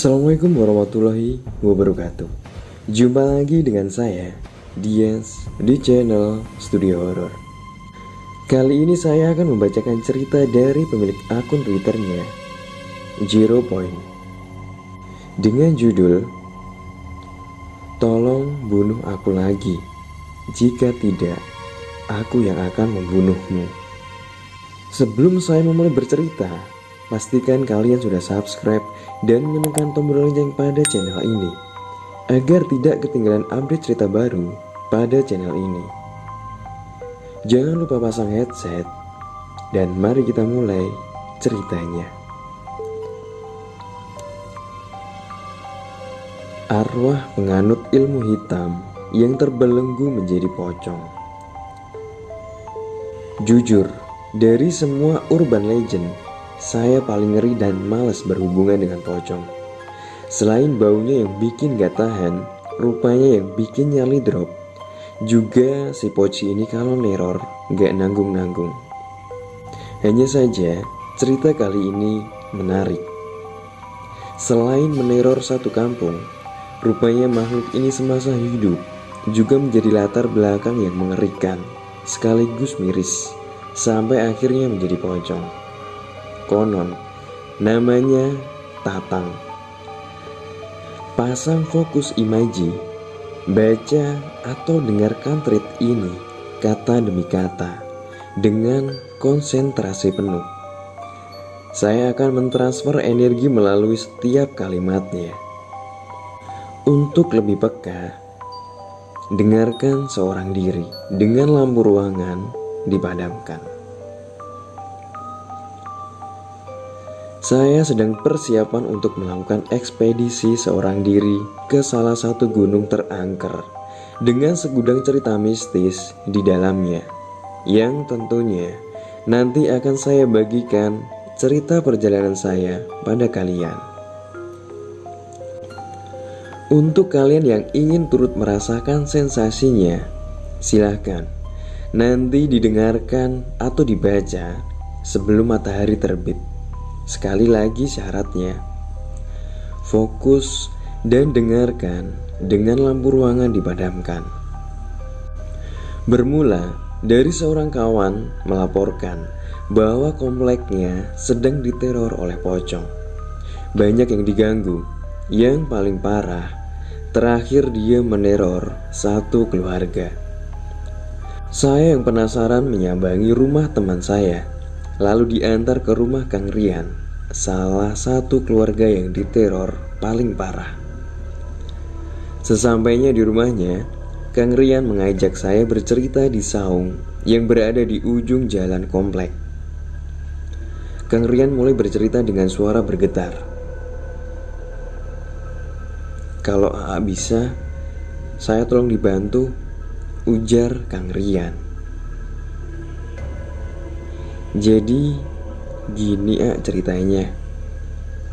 Assalamualaikum warahmatullahi wabarakatuh. Jumpa lagi dengan saya, Dias, di channel Studio Horor. Kali ini saya akan membacakan cerita dari pemilik akun Twitternya, Zero Point, dengan judul "Tolong bunuh aku lagi, jika tidak, aku yang akan membunuhmu." Sebelum saya memulai bercerita, pastikan kalian sudah subscribe dan menekan tombol lonceng pada channel ini agar tidak ketinggalan update cerita baru pada channel ini. Jangan lupa pasang headset dan mari kita mulai ceritanya. Arwah penganut ilmu hitam yang terbelenggu menjadi pocong. Jujur, dari semua urban legend, saya paling ngeri dan malas berhubungan dengan pocong. Selain baunya yang bikin gak tahan, rupanya yang bikin nyali drop. Juga si poci ini kalau neror gak nanggung-nanggung. Hanya saja cerita kali ini menarik. Selain meneror satu kampung, rupanya makhluk ini semasa hidup juga menjadi latar belakang yang mengerikan sekaligus miris sampai akhirnya menjadi pocong. Konon namanya Tatang. Pasang fokus imaji, baca atau dengarkan thread ini kata demi kata dengan konsentrasi penuh. Saya akan mentransfer energi melalui setiap kalimatnya. Untuk lebih peka, dengarkan seorang diri dengan lampu ruangan dipadamkan. Saya sedang persiapan untuk melakukan ekspedisi seorang diri ke salah satu gunung terangker dengan segudang cerita mistis di dalamnya, yang tentunya nanti akan saya bagikan cerita perjalanan saya pada kalian. Untuk kalian yang ingin turut merasakan sensasinya, silahkan nanti didengarkan atau dibaca sebelum matahari terbit. Sekali lagi syaratnya, fokus dan dengarkan dengan lampu ruangan dipadamkan. Bermula dari seorang kawan melaporkan bahwa kompleknya sedang diteror oleh pocong. Banyak yang diganggu. Yang paling parah, terakhir dia meneror satu keluarga. Saya yang penasaran menyambangi rumah teman saya, lalu diantar ke rumah Kang Rian, salah satu keluarga yang diteror paling parah. Sesampainya di rumahnya, Kang Rian mengajak saya bercerita di saung yang berada di ujung jalan komplek. Kang Rian mulai bercerita dengan suara bergetar. "Kalau AA bisa, saya tolong dibantu," ujar Kang Rian. "Jadi gini ceritanya."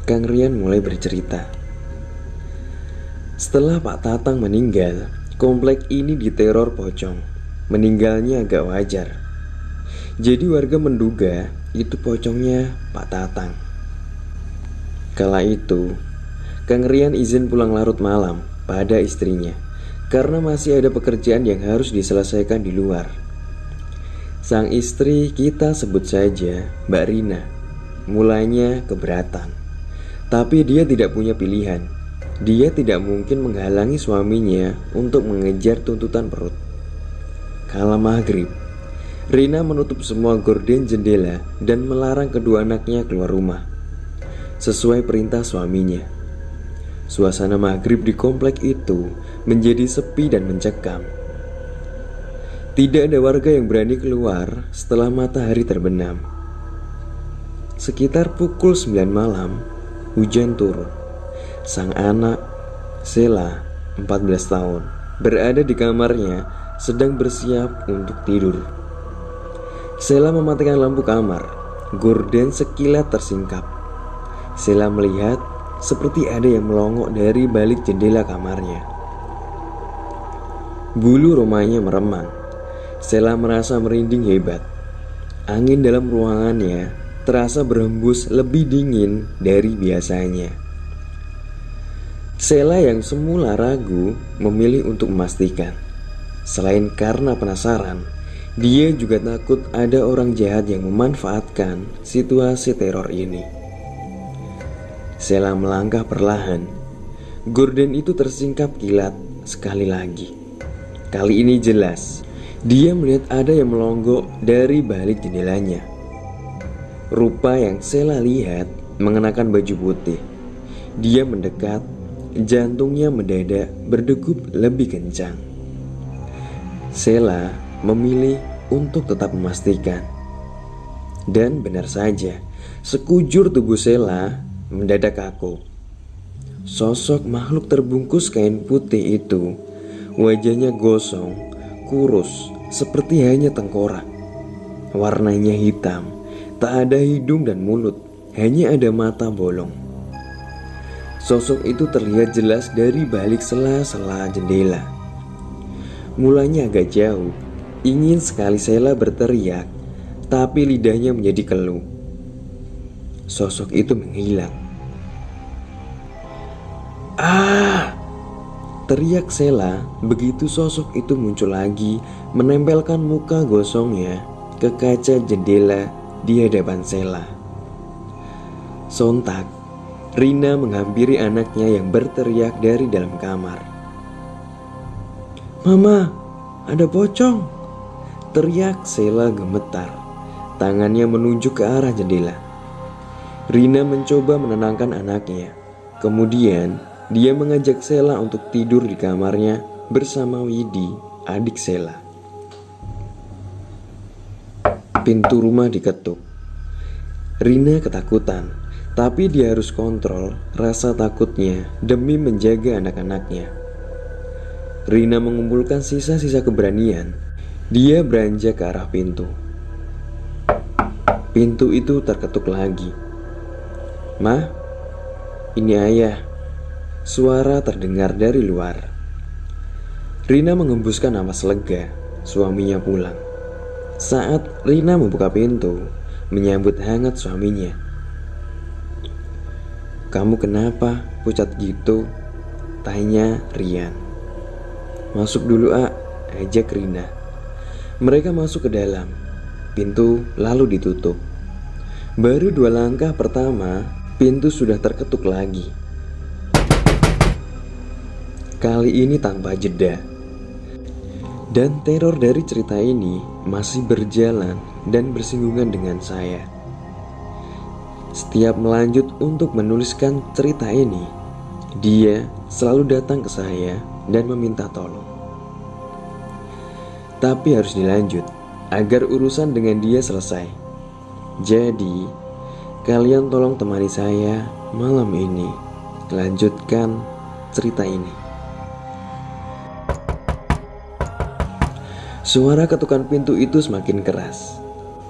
Kang Rian mulai bercerita. Setelah Pak Tatang meninggal, komplek ini diteror pocong. Meninggalnya agak wajar. Jadi warga menduga itu pocongnya Pak Tatang. Kala itu, Kang Rian izin pulang larut malam pada istrinya karena masih ada pekerjaan yang harus diselesaikan di luar. Sang istri, kita sebut saja Mbak Rina, mulanya keberatan. Tapi dia tidak punya pilihan. Dia tidak mungkin menghalangi suaminya untuk mengejar tuntutan perut. Kala maghrib, Rina menutup semua gorden jendela dan melarang kedua anaknya keluar rumah, sesuai perintah suaminya. Suasana maghrib di komplek itu menjadi sepi dan mencekam. Tidak ada warga yang berani keluar setelah matahari terbenam. Sekitar pukul 9 malam, hujan turun. Sang anak, Sela, 14 tahun, berada di kamarnya sedang bersiap untuk tidur. Sela mematikan lampu kamar. Gorden sekilat tersingkap. Sela melihat seperti ada yang melongok dari balik jendela kamarnya. Bulu romanya meremang. Sela merasa merinding hebat. Angin dalam ruangannya terasa berhembus lebih dingin dari biasanya. Sheila yang semula ragu memilih untuk memastikan. Selain karena penasaran, dia juga takut ada orang jahat yang memanfaatkan situasi teror ini. Sheila melangkah perlahan. Gorden itu tersingkap kilat sekali lagi. Kali ini jelas, dia melihat ada yang melonggok dari balik jendelanya. Rupa yang Sheila lihat mengenakan baju putih. Dia mendekat, jantungnya mendadak berdegup lebih kencang. Sheila memilih untuk tetap memastikan. Dan benar saja, sekujur tubuh Sheila mendadak kaku. Sosok makhluk terbungkus kain putih itu, wajahnya gosong, kurus, seperti hanya tengkorak. Warnanya hitam, tak ada hidung dan mulut, hanya ada mata bolong. Sosok itu terlihat jelas dari balik sela-sela jendela. Mulanya agak jauh, ingin sekali Sheila berteriak, tapi lidahnya menjadi keluh. Sosok itu menghilang. "Ah!" teriak Sheila begitu sosok itu muncul lagi, menempelkan muka gosongnya ke kaca jendela di hadapan Sheila. Sontak, Rina menghampiri anaknya yang berteriak dari dalam kamar. "Mama, ada pocong!" teriak Sheila gemetar. Tangannya menunjuk ke arah jendela. Rina mencoba menenangkan anaknya. Kemudian dia mengajak Sheila untuk tidur di kamarnya bersama Widi, adik Sheila. Pintu rumah diketuk. Rina ketakutan, tapi dia harus kontrol rasa takutnya demi menjaga anak-anaknya. Rina mengumpulkan sisa-sisa keberanian. Dia beranjak ke arah pintu. Pintu itu terketuk lagi. "Ma, ini ayah." Suara terdengar dari luar. Rina mengembuskan napas lega. Suaminya pulang. Saat Rina membuka pintu, menyambut hangat suaminya. "Kamu kenapa pucat gitu?" tanya Rian. "Masuk dulu, ajak Rina." Mereka masuk ke dalam. Pintu lalu ditutup. Baru 2 langkah pertama, pintu sudah terketuk lagi. Kali ini tanpa jeda. Dan teror dari cerita ini masih berjalan dan bersinggungan dengan saya. Setiap melanjut untuk menuliskan cerita ini, dia selalu datang ke saya dan meminta tolong. Tapi harus dilanjut agar urusan dengan dia selesai. Jadi, kalian tolong temani saya malam ini. Lanjutkan cerita ini. Suara ketukan pintu itu semakin keras.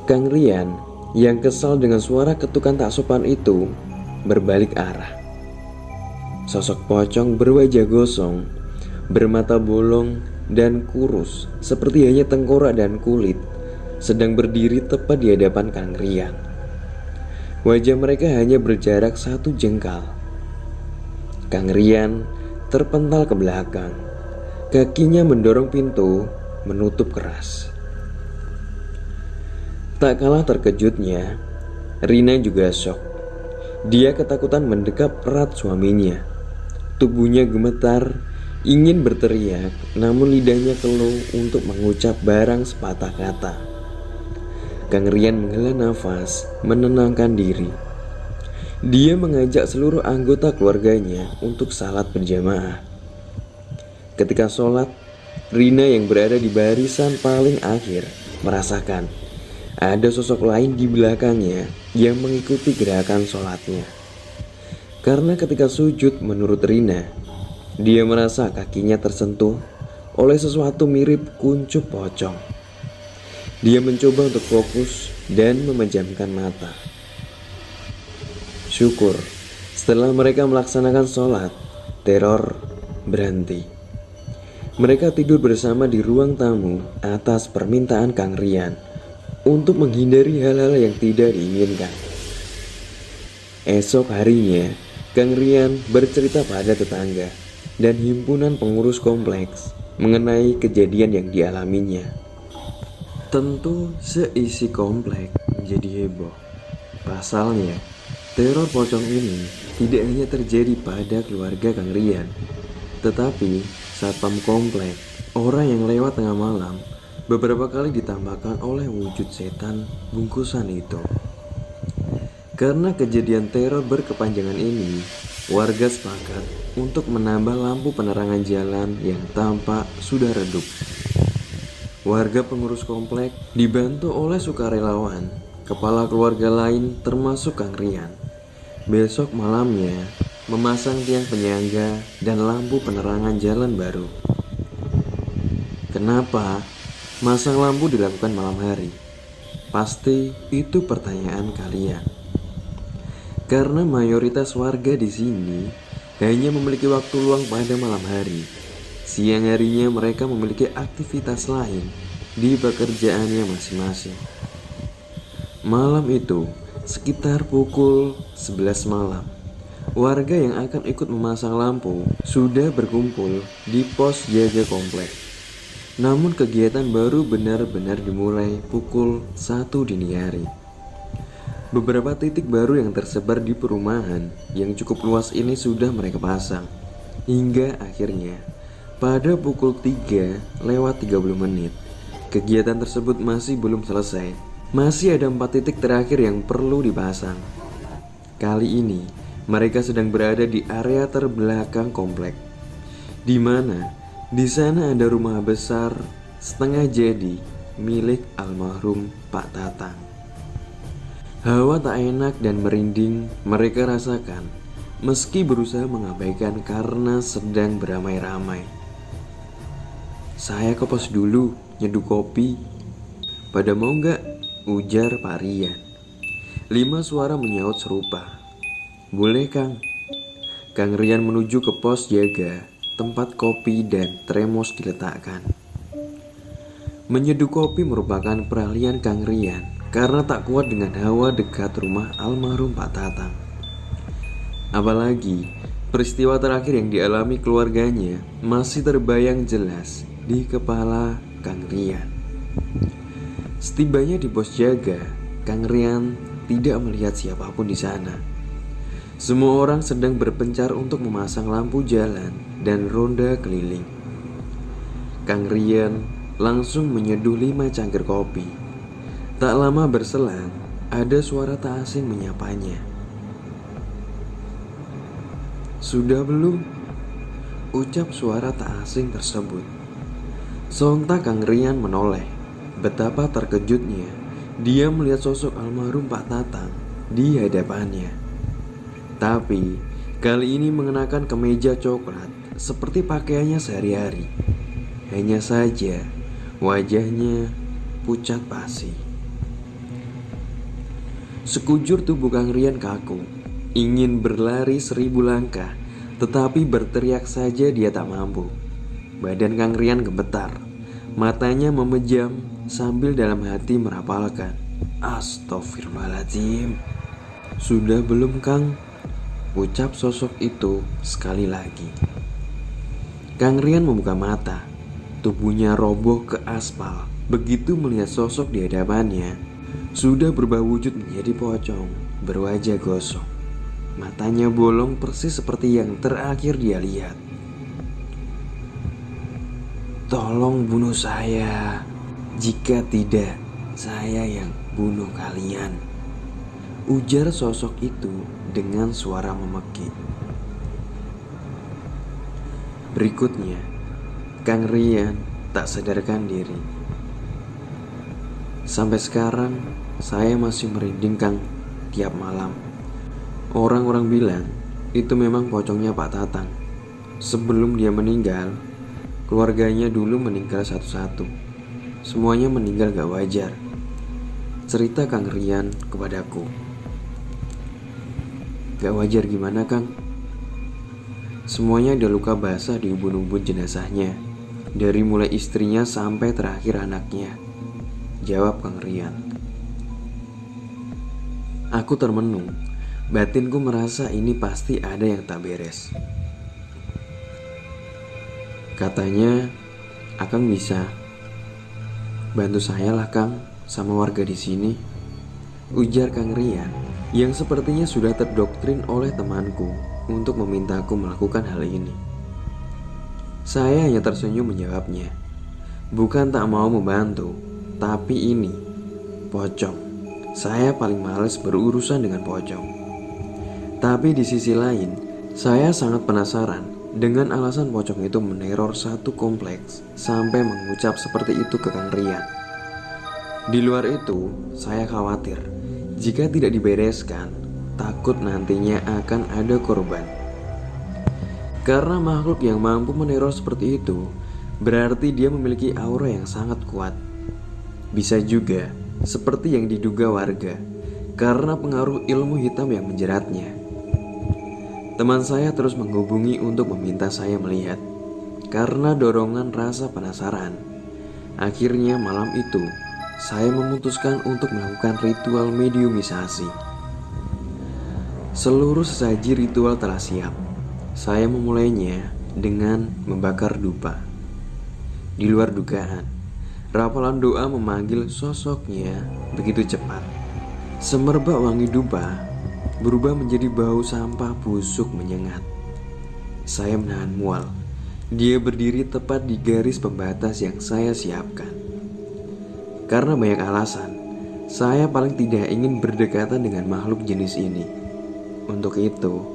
Kang Rian yang kesal dengan suara ketukan tak sopan itu berbalik arah. Sosok pocong berwajah gosong, bermata bolong dan kurus seperti hanya tengkorak dan kulit, sedang berdiri tepat di hadapan Kang Rian. Wajah mereka hanya berjarak 1 jengkal. Kang Rian terpental ke belakang. Kakinya mendorong pintu, menutup keras. Tak kalah terkejutnya, Rina juga shock. Dia ketakutan mendekap erat suaminya. Tubuhnya gemetar, ingin berteriak, namun lidahnya keluh untuk mengucap barang sepatah kata. Kang Rian menghela nafas, menenangkan diri. Dia mengajak seluruh anggota keluarganya untuk salat berjamaah. Ketika sholat, Rina yang berada di barisan paling akhir merasakan ada sosok lain di belakangnya yang mengikuti gerakan sholatnya. Karena ketika sujud menurut Rina, dia merasa kakinya tersentuh oleh sesuatu mirip kuncup pocong. Dia mencoba untuk fokus dan memejamkan mata. Syukur, setelah mereka melaksanakan sholat, teror berhenti. Mereka tidur bersama di ruang tamu atas permintaan Kang Rian untuk menghindari hal-hal yang tidak diinginkan. Esok harinya, Kang Rian bercerita pada tetangga dan himpunan pengurus kompleks mengenai kejadian yang dialaminya. Tentu seisi komplek menjadi heboh. Pasalnya, teror pocong ini tidak hanya terjadi pada keluarga Kang Rian, tetapi satpam komplek, orang yang lewat tengah malam, beberapa kali ditambahkan oleh wujud setan bungkusan itu. Karena kejadian teror berkepanjangan ini, warga sepakat untuk menambah lampu penerangan jalan yang tampak sudah redup. Warga pengurus komplek dibantu oleh sukarelawan, kepala keluarga lain termasuk Kang Rian. Besok malamnya memasang tiang penyangga dan lampu penerangan jalan baru. Kenapa masang lampu dilakukan malam hari? Pasti itu pertanyaan kalian. Karena mayoritas warga di sini hanya memiliki waktu luang pada malam hari. Siang harinya mereka memiliki aktivitas lain di pekerjaannya masing-masing. Malam itu, sekitar pukul 11 malam, warga yang akan ikut memasang lampu sudah berkumpul di pos jaga komplek. Namun kegiatan baru benar-benar dimulai pukul 1 dini hari. Beberapa titik baru yang tersebar di perumahan yang cukup luas ini sudah mereka pasang. Hingga akhirnya pada pukul 3:30 kegiatan tersebut masih belum selesai. Masih ada 4 titik terakhir yang perlu dipasang. Kali ini mereka sedang berada di area terbelakang komplek, di mana di sana ada rumah besar setengah jadi milik almarhum Pak Tatang. Hawa tak enak dan merinding mereka rasakan meski berusaha mengabaikan karena sedang beramai-ramai. "Saya ke pos dulu, nyeduh kopi." "Pada mau nggak?" ujar Pak Rian. 5 suara menyaut serupa. "Boleh, Kang." Kang Rian menuju ke pos jaga, tempat kopi dan termos diletakkan. Menyeduh kopi merupakan peralihan Kang Rian karena tak kuat dengan hawa dekat rumah almarhum Pak Tatang. Apalagi peristiwa terakhir yang dialami keluarganya masih terbayang jelas di kepala Kang Rian. Setibanya di pos jaga, Kang Rian tidak melihat siapapun di sana. Semua orang sedang berpencar untuk memasang lampu jalan dan ronda keliling. Kang Rian langsung menyeduh 5 cangkir kopi. Tak lama berselang, ada suara tak asing menyapanya. "Sudah belum?" ucap suara tak asing tersebut. Sontak Kang Rian menoleh. Betapa terkejutnya dia melihat sosok almarhum Pak Tatang di hadapannya. Tapi kali ini mengenakan kemeja coklat seperti pakaiannya sehari-hari. Hanya saja wajahnya pucat pasi. Sekujur tubuh Kang Rian kaku, ingin berlari 1000 langkah, tetapi berteriak saja dia tak mampu. Badan Kang Rian gemetar, matanya memejam sambil dalam hati merapalkan, "Astagfirullahaladzim." "Sudah belum, Kang?" ucap sosok itu sekali lagi. Kang Rian membuka mata, tubuhnya roboh ke aspal. Begitu melihat sosok di hadapannya, sudah berubah wujud menjadi pocong, berwajah gosong. Matanya bolong persis seperti yang terakhir dia lihat. "Tolong bunuh saya. Jika tidak, saya yang bunuh kalian," ujar sosok itu dengan suara memekik. Berikutnya, Kang Rian tak sadarkan diri. "Sampai sekarang, saya masih merinding, Kang, tiap malam. Orang-orang bilang itu memang pocongnya Pak Tatang. Sebelum dia meninggal, keluarganya dulu meninggal satu-satu. Semuanya meninggal gak wajar," cerita Kang Rian kepadaku. "Gak wajar gimana, Kang?" "Semuanya ada luka basah di ubun-ubun jenazahnya, dari mulai istrinya sampai terakhir anaknya," jawab Kang Rian. Aku termenung. Batinku merasa ini pasti ada yang tak beres. Katanya, Akang bisa bantu saya lah Kang, sama warga di sini, ujar Kang Rian yang sepertinya sudah terdoktrin oleh temanku untuk memintaku melakukan hal ini. Saya hanya tersenyum menjawabnya, bukan tak mau membantu, tapi ini pocong. Saya paling males berurusan dengan pocong. Tapi di sisi lain, saya sangat penasaran dengan alasan pocong itu meneror satu kompleks sampai mengucap seperti itu ke Kang Rian. Di luar itu, saya khawatir jika tidak dibereskan, takut nantinya akan ada korban. Karena makhluk yang mampu meneror seperti itu, berarti dia memiliki aura yang sangat kuat. Bisa juga seperti yang diduga warga, karena pengaruh ilmu hitam yang menjeratnya. Teman saya terus menghubungi untuk meminta saya melihat. Karena dorongan rasa penasaran, akhirnya malam itu saya memutuskan untuk melakukan ritual mediumisasi. Seluruh sesaji ritual telah siap. Saya memulainya dengan membakar dupa. Di luar dugaan, rapalan doa memanggil sosoknya begitu cepat. Semerbak wangi dupa berubah menjadi bau sampah busuk menyengat. Saya menahan mual. Dia berdiri tepat di garis pembatas yang saya siapkan. Karena banyak alasan, saya paling tidak ingin berdekatan dengan makhluk jenis ini. Untuk itu,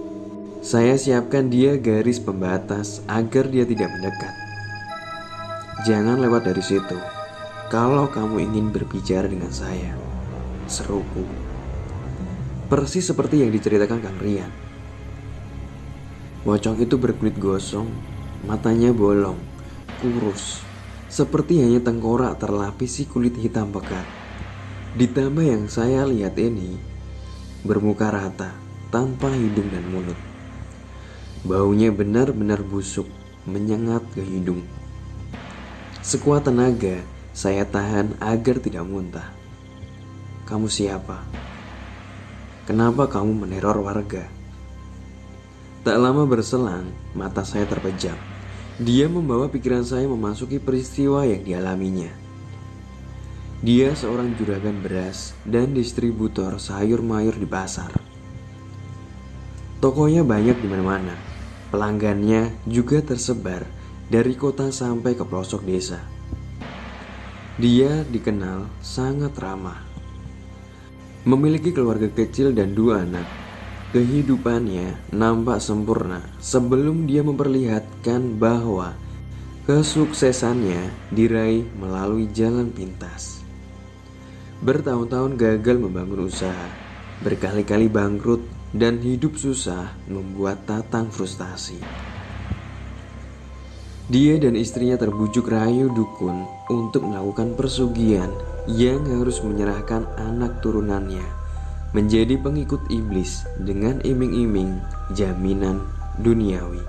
saya siapkan dia garis pembatas agar dia tidak mendekat. Jangan lewat dari situ kalau kamu ingin berbicara dengan saya, seruku. Persis seperti yang diceritakan Kang Rian. Pocong itu berkulit gosong, matanya bolong, kurus, seperti hanya tengkorak terlapisi kulit hitam pekat. Ditambah yang saya lihat ini, bermuka rata, tanpa hidung dan mulut. Baunya benar-benar busuk, menyengat ke hidung. Sekuat tenaga, saya tahan agar tidak muntah. Kamu siapa? Kenapa kamu meneror warga? Tak lama berselang, mata saya terpejam. Dia membawa pikiran saya memasuki peristiwa yang dialaminya. Dia seorang juragan beras dan distributor sayur mayur di pasar. Tokonya banyak di mana-mana. Pelanggannya juga tersebar dari kota sampai ke pelosok desa. Dia dikenal sangat ramah. Memiliki keluarga kecil dan 2 anak. Kehidupannya nampak sempurna sebelum dia memperlihatkan bahwa kesuksesannya diraih melalui jalan pintas. Bertahun-tahun gagal membangun usaha, berkali-kali bangkrut, dan hidup susah membuat Tatang frustasi. Dia dan istrinya terbujuk rayu dukun untuk melakukan persugihan yang harus menyerahkan anak turunannya menjadi pengikut iblis dengan iming-iming jaminan duniawi.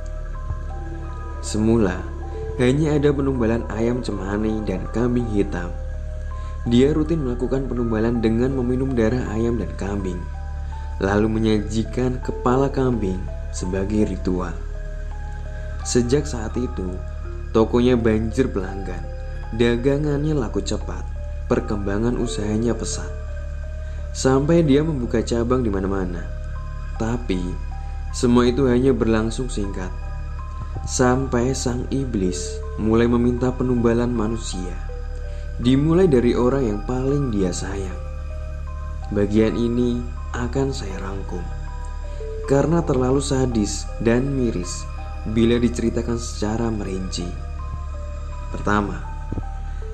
Semula hanya ada penumbalan ayam cemani dan kambing hitam. Dia rutin melakukan penumbalan dengan meminum darah ayam dan kambing, lalu menyajikan kepala kambing sebagai ritual. Sejak saat itu, tokonya banjir pelanggan, dagangannya laku cepat, perkembangan usahanya pesat, sampai dia membuka cabang di mana-mana. Tapi semua itu hanya berlangsung singkat, sampai sang iblis mulai meminta penumbalan manusia, dimulai dari orang yang paling dia sayang. Bagian ini akan saya rangkum karena terlalu sadis dan miris bila diceritakan secara merinci. Pertama,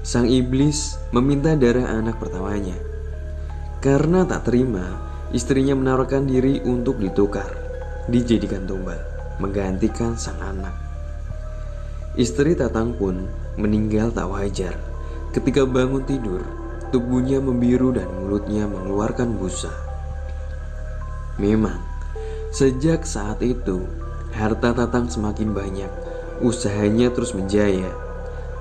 sang iblis meminta darah anak pertamanya. Karena tak terima, istrinya menawarkan diri untuk ditukar, dijadikan tumbal, menggantikan sang anak. Istri Tatang pun meninggal tak wajar. Ketika bangun tidur, tubuhnya membiru dan mulutnya mengeluarkan busa. Memang, sejak saat itu, harta Tatang semakin banyak, usahanya terus menjaya.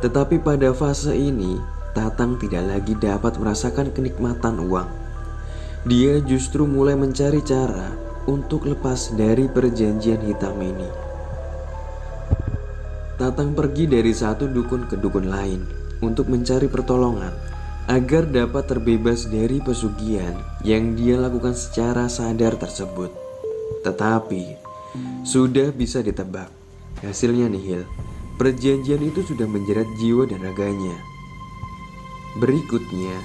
Tetapi pada fase ini, Tatang tidak lagi dapat merasakan kenikmatan uang. Dia justru mulai mencari cara untuk lepas dari perjanjian hitam ini. Tatang pergi dari satu dukun ke dukun lain untuk mencari pertolongan agar dapat terbebas dari pesugihan yang dia lakukan secara sadar tersebut. Tetapi sudah bisa ditebak, hasilnya nihil. Perjanjian itu sudah menjerat jiwa dan raganya. Berikutnya,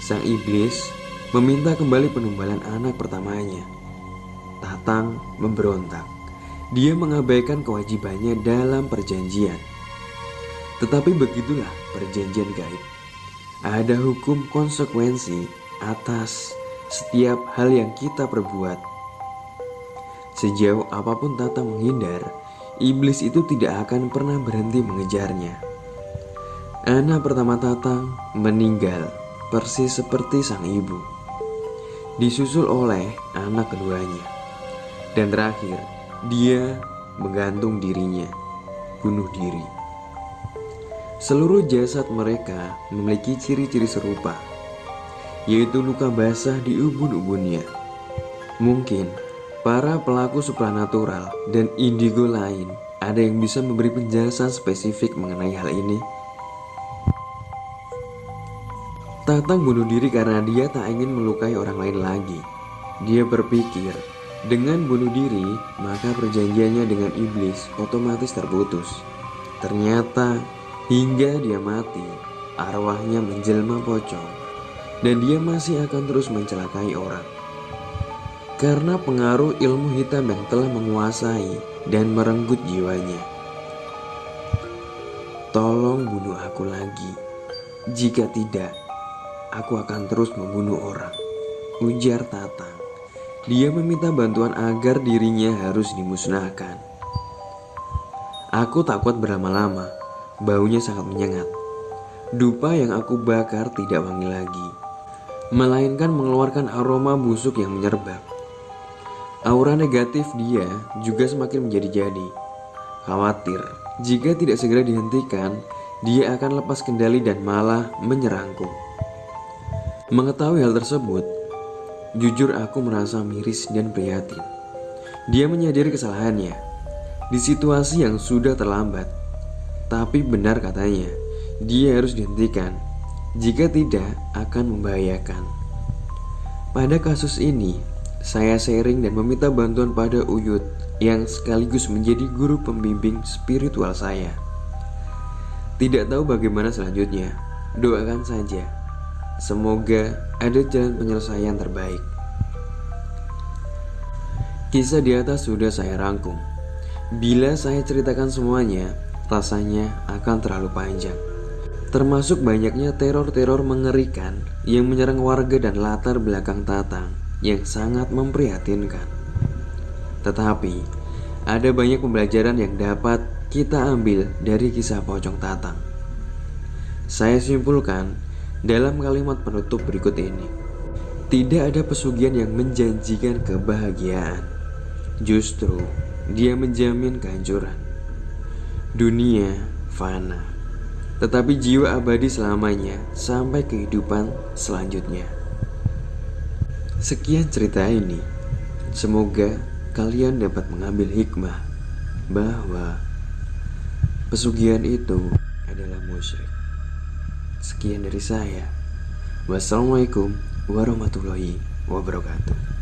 sang iblis meminta kembali penumbalan anak pertamanya. Tatang memberontak. Dia mengabaikan kewajibannya dalam perjanjian. Tetapi begitulah perjanjian gaib. Ada hukum konsekuensi atas setiap hal yang kita perbuat. Sejauh apapun Tatang menghindar, iblis itu tidak akan pernah berhenti mengejarnya. Anak pertama Tatang meninggal persis seperti sang ibu, disusul oleh anak keduanya, dan terakhir dia menggantung dirinya, bunuh diri. Seluruh jasad mereka memiliki ciri-ciri serupa, yaitu luka basah di ubun-ubunnya. Mungkin para pelaku supranatural dan indigo lain ada yang bisa memberi penjelasan spesifik mengenai hal ini. Tatang bunuh diri karena dia tak ingin melukai orang lain lagi. Dia berpikir, dengan bunuh diri, maka perjanjiannya dengan iblis otomatis terputus. Ternyata, hingga dia mati, arwahnya menjelma pocong, dan dia masih akan terus mencelakai orang. Karena pengaruh ilmu hitam yang telah menguasai dan merenggut jiwanya. Tolong bunuh aku lagi. Jika tidak, aku akan terus membunuh orang, ujar Tatang. Dia meminta bantuan agar dirinya harus dimusnahkan. Aku tak kuat berlama-lama, baunya sangat menyengat. Dupa yang aku bakar tidak wangi lagi, melainkan mengeluarkan aroma busuk yang menyerbak. Aura negatif dia juga semakin menjadi-jadi. Khawatir, jika tidak segera dihentikan, dia akan lepas kendali dan malah menyerangku. Mengetahui hal tersebut, jujur aku merasa miris dan prihatin. Dia menyadari kesalahannya di situasi yang sudah terlambat. Tapi benar katanya, dia harus dihentikan. Jika tidak, akan membahayakan. Pada kasus ini, saya sharing dan meminta bantuan pada Uyut yang sekaligus menjadi guru pembimbing spiritual saya. Tidak tahu bagaimana selanjutnya, doakan saja. Semoga ada jalan penyelesaian terbaik. Kisah di atas sudah saya rangkum. Bila saya ceritakan semuanya, rasanya akan terlalu panjang. Termasuk banyaknya teror-teror mengerikan yang menyerang warga dan latar belakang Tatang yang sangat memprihatinkan. Tetapi, ada banyak pembelajaran yang dapat kita ambil dari kisah pocong Tatang. Saya simpulkan dalam kalimat penutup berikut ini. Tidak ada pesugihan yang menjanjikan kebahagiaan. Justru, dia menjamin kehancuran. Dunia fana, tetapi jiwa abadi selamanya sampai kehidupan selanjutnya. Sekian cerita ini. Semoga kalian dapat mengambil hikmah bahwa pesugihan itu adalah musyrik. Sekian dari saya. Wassalamualaikum warahmatullahi wabarakatuh.